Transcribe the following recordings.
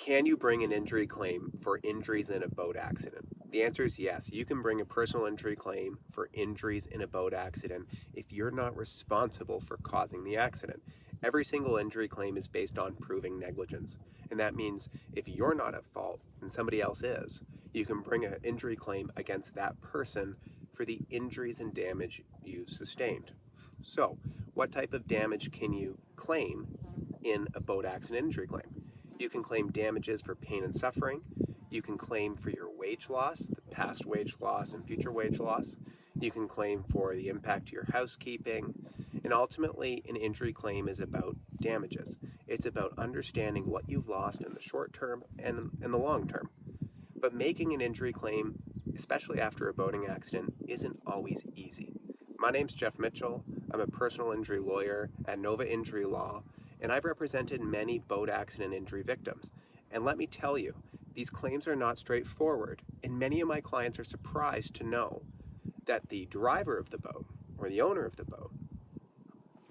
Can you bring an injury claim for injuries in a boat accident? The answer is yes. You can bring a personal injury claim for injuries in a boat accident if you're not responsible for causing the accident. Every single injury claim is based on proving negligence. And that means if you're not at fault and somebody else is, you can bring an injury claim against that person for the injuries and damage you sustained. So, what type of damage can you claim in a boat accident injury claim? You can claim damages for pain and suffering. You can claim for your wage loss, the past wage loss and future wage loss. You can claim for the impact to your housekeeping. And ultimately, an injury claim is about damages. It's about understanding what you've lost in the short term and in the long term. But making an injury claim, especially after a boating accident, isn't always easy. My name's Jeff Mitchell. I'm a personal injury lawyer at Nova Injury Law, and I've represented many boat accident injury victims. And let me tell you, these claims are not straightforward, and many of my clients are surprised to know that the driver of the boat, or the owner of the boat,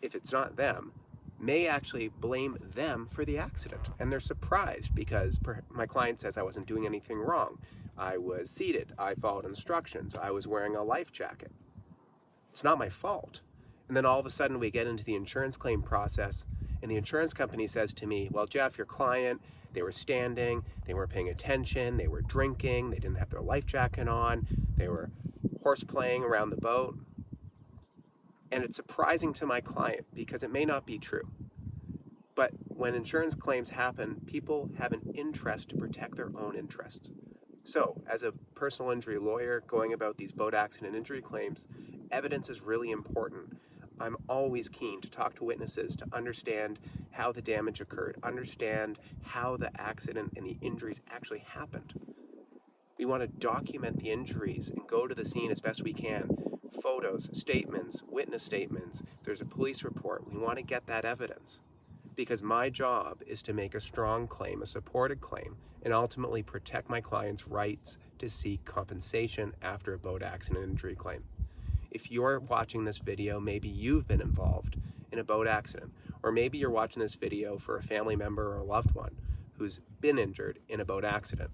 if it's not them, may actually blame them for the accident. And they're surprised because my client says I wasn't doing anything wrong. I was seated, I followed instructions, I was wearing a life jacket. It's not my fault. And then all of a sudden we get into the insurance claim process, and the insurance company says to me, well, Jeff, your client, they were standing, they weren't paying attention, they were drinking, they didn't have their life jacket on, they were horseplaying around the boat. And it's surprising to my client because it may not be true. But when insurance claims happen, people have an interest to protect their own interests. So, as a personal injury lawyer going about these boat accident injury claims, evidence is really important. I'm always keen to talk to witnesses to understand how the damage occurred, understand how the accident and the injuries actually happened. We want to document the injuries and go to the scene as best we can. Photos, statements, witness statements, there's a police report. We want to get that evidence because my job is to make a strong claim, a supported claim, and ultimately protect my client's rights to seek compensation after a boat accident injury claim. If you're watching this video, maybe you've been involved in a boat accident, or maybe you're watching this video for a family member or a loved one who's been injured in a boat accident.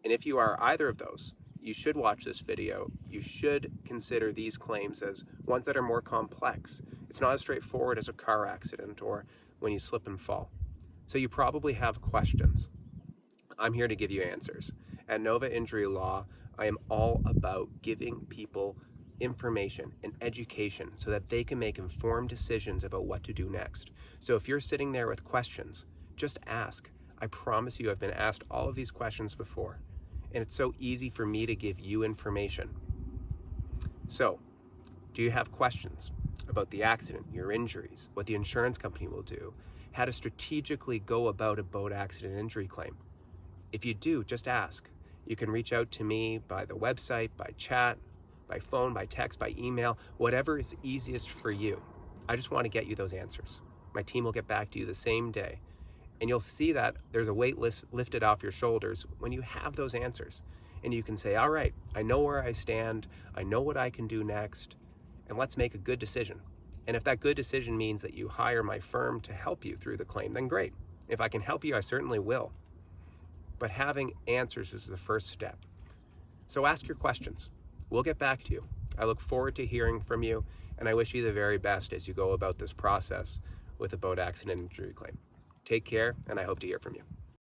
And if you are either of those, you should watch this video. You should consider these claims as ones that are more complex. It's not as straightforward as a car accident or when you slip and fall. So you probably have questions. I'm here to give you answers. At Nova Injury Law, I am all about giving people information and education so that they can make informed decisions about what to do next. So if you're sitting there with questions, just ask. I promise you I've been asked all of these questions before, and it's so easy for me to give you information. So, do you have questions about the accident, your injuries, what the insurance company will do, how to strategically go about a boat accident injury claim? If you do, just ask. You can reach out to me by the website, by chat, by phone, by text, by email, whatever is easiest for you. I just want to get you those answers. My team will get back to you the same day. And you'll see that there's a weight lifted off your shoulders when you have those answers. And you can say, all right, I know where I stand, I know what I can do next, and let's make a good decision. And if that good decision means that you hire my firm to help you through the claim, then great. If I can help you, I certainly will. But having answers is the first step. So ask your questions. We'll get back to you. I look forward to hearing from you, and I wish you the very best as you go about this process with a boat accident injury claim. Take care, and I hope to hear from you.